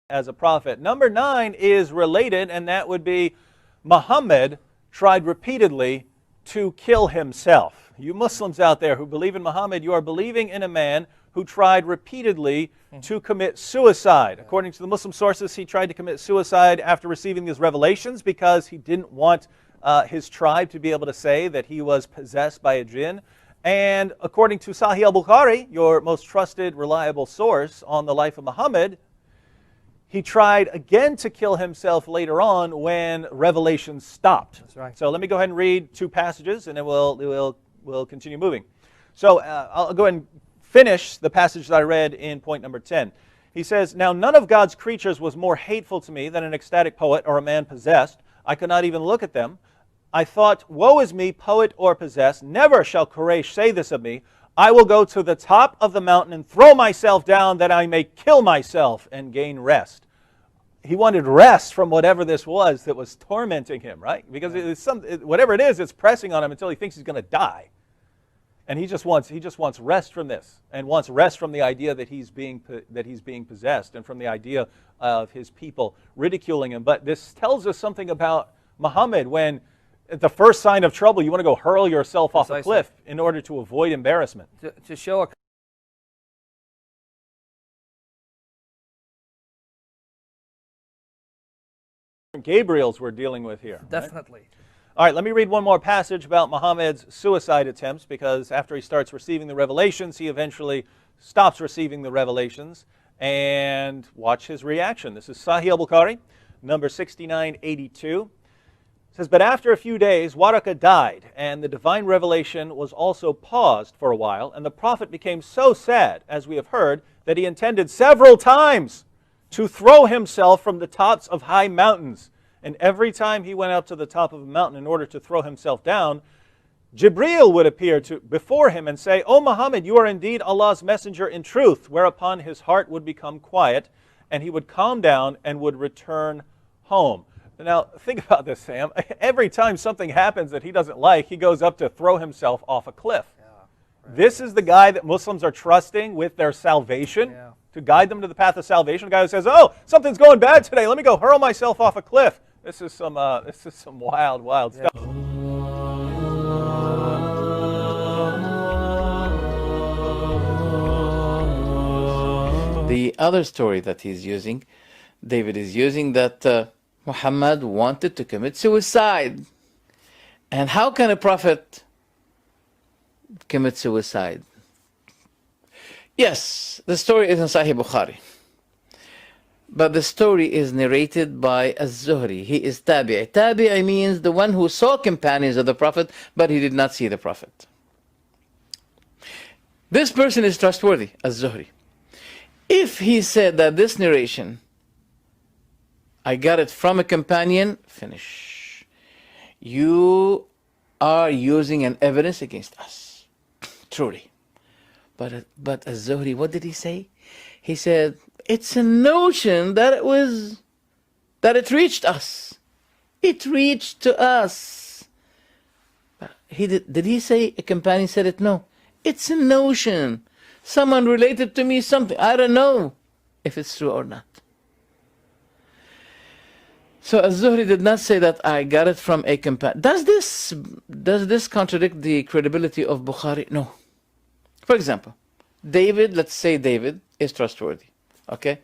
as a prophet. Number 9 is related, and that would be Muhammad tried repeatedly to kill himself. You Muslims out there who believe in Muhammad, you are believing in a man who tried repeatedly to commit suicide. According to the Muslim sources, he tried to commit suicide after receiving these revelations because he didn't want his tribe to be able to say that he was possessed by a jinn. And according to Sahih al-Bukhari, your most trusted, reliable source on the life of Muhammad, he tried again to kill himself later on when revelation stopped. That's right. So let me go ahead and read 2 passages, and then we'll continue moving. So I'll go ahead and finish the passage that I read in point number 10. He says, "Now none of God's creatures was more hateful to me than an ecstatic poet or a man possessed. I could not even look at them. I thought, woe is me, poet or possessed. Never shall Quraysh say this of me. I will go to the top of the mountain and throw myself down that I may kill myself and gain rest." He wanted rest from whatever this was that was tormenting him, right? Because whatever it is, it's pressing on him until he thinks he's going to die. And he just wants rest from this, and wants rest from the idea that he's being possessed, and from the idea of his people ridiculing him. But this tells us something about Muhammad. When at the first sign of trouble, you want to go hurl yourself off a cliff in order to avoid embarrassment. To show a Gabriels we're dealing with here. Definitely. Right? All right, let me read one more passage about Muhammad's suicide attempts, because after he starts receiving the revelations, he eventually stops receiving the revelations. And watch his reaction. This is Sahih al-Bukhari, number 6982. It says, "But after a few days, Waraka died, and the divine revelation was also paused for a while, and the prophet became so sad, as we have heard, that he intended several times to throw himself from the tops of high mountains. And every time he went up to the top of a mountain in order to throw himself down, Jibreel would appear before him and say, 'O Muhammad, you are indeed Allah's messenger in truth,' whereupon his heart would become quiet, and he would calm down and would return home." Now, think about this, Sam. Every time something happens that he doesn't like, he goes up to throw himself off a cliff. Yeah, right. This is the guy that Muslims are trusting with their salvation, to guide them to the path of salvation. A guy who says, "Oh, something's going bad today. Let me go hurl myself off a cliff." This is some wild, wild stuff. The other story that he's using, David is using, that Muhammad wanted to commit suicide. And how can a prophet commit suicide? Yes, the story is in Sahih Bukhari. But the story is narrated by Az-Zuhri. He is Tabi'i. Tabi'i means the one who saw companions of the Prophet, but he did not see the Prophet. This person is trustworthy, Az-Zuhri. If he said that this narration, I got it from a companion, finish. You are using an evidence against us. Truly. But Az-Zuhri, what did he say? He said, it's a notion that it reached us. It reached to us. Did he say a companion said it? No. It's a notion. Someone related to me something. I don't know if it's true or not. So Az-Zuhri did not say that I got it from a companion. Does this contradict the credibility of Bukhari? No. For example, David, let's say David is trustworthy. Okay?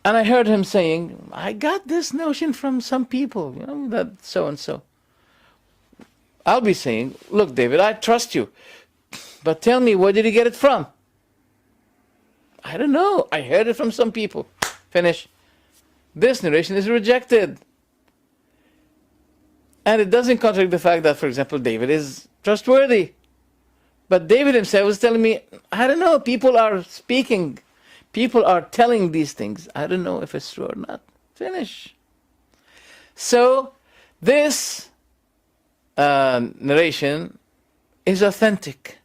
And I heard him saying, I got this notion from some people, that so-and-so. I'll be saying, look, David, I trust you. But tell me, where did you get it from? I don't know. I heard it from some people. Finish. This narration is rejected. And it doesn't contradict the fact that, for example, David is trustworthy. But David himself was telling me, I don't know, people are speaking. People are telling these things. I don't know if it's true or not. Finish. So, this narration is authentic.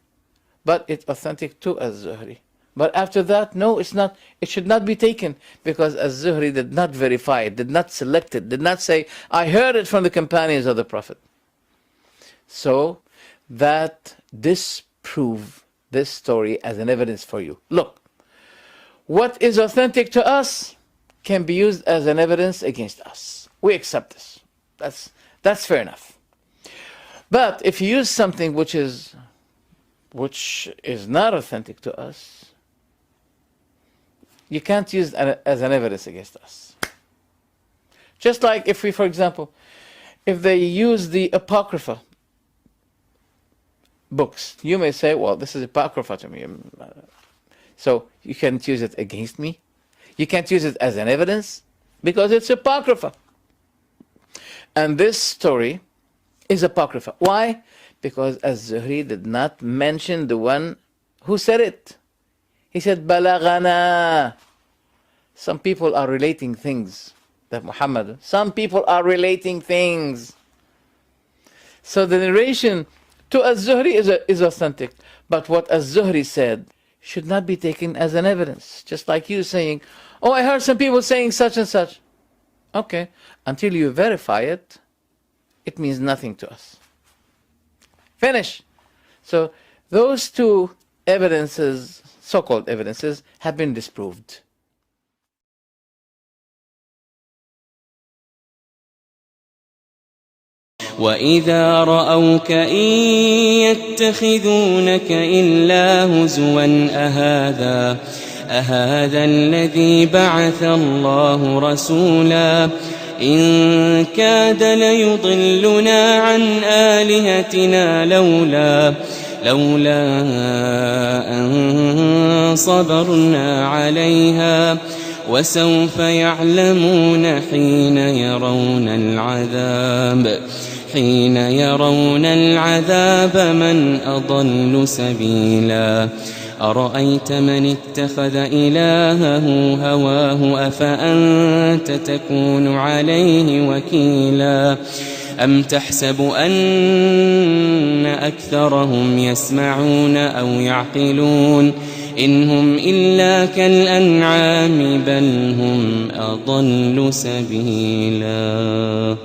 But it's authentic to Az-Zuhri. But after that, no, it's not. It should not be taken, because Az-Zuhri did not verify it, did not select it, did not say, I heard it from the companions of the Prophet. So, that disprove this story as an evidence for you. Look, what is authentic to us can be used as an evidence against us. We accept this. That's fair enough. But if you use something which is not authentic to us, you can't use it as an evidence against us. Just like if we, for example, if they use the Apocrypha books, you may say, well, this is Apocrypha to me. So you can't use it against me. You can't use it as an evidence because it's Apocrypha. And this story is Apocrypha. Why? Because Az-Zuhri did not mention the one who said it. He said, Balagana. Some people are relating things that Muhammad, some people are relating things. So the narration to Az-Zuhri is authentic. But what Az-Zuhri said should not be taken as an evidence. Just like you saying, oh, I heard some people saying such and such. Okay, until you verify it, it means nothing to us. Finish. So those two evidences, so-called evidences, have been disproved. وَإِذَا رَأَوْكَ إِن يَتَّخِذُونَكَ إِلَّا هُزُوًا أَهَذَا الَّذِي بَعَثَ اللَّهُ رَسُولًا إِن كَادَ لَيُضِلُّنَا عَنْ آلِهَتِنَا لولا أن صبرنا عليها وسوف يعلمون حين يرون العذاب من أضل سبيلا أرأيت من اتخذ إلهه هواه أفأنت تكون عليه وكيلا أم تحسب أن أكثرهم يسمعون أو يعقلون إن هم إلا كالأنعام بل هم أضل سبيلا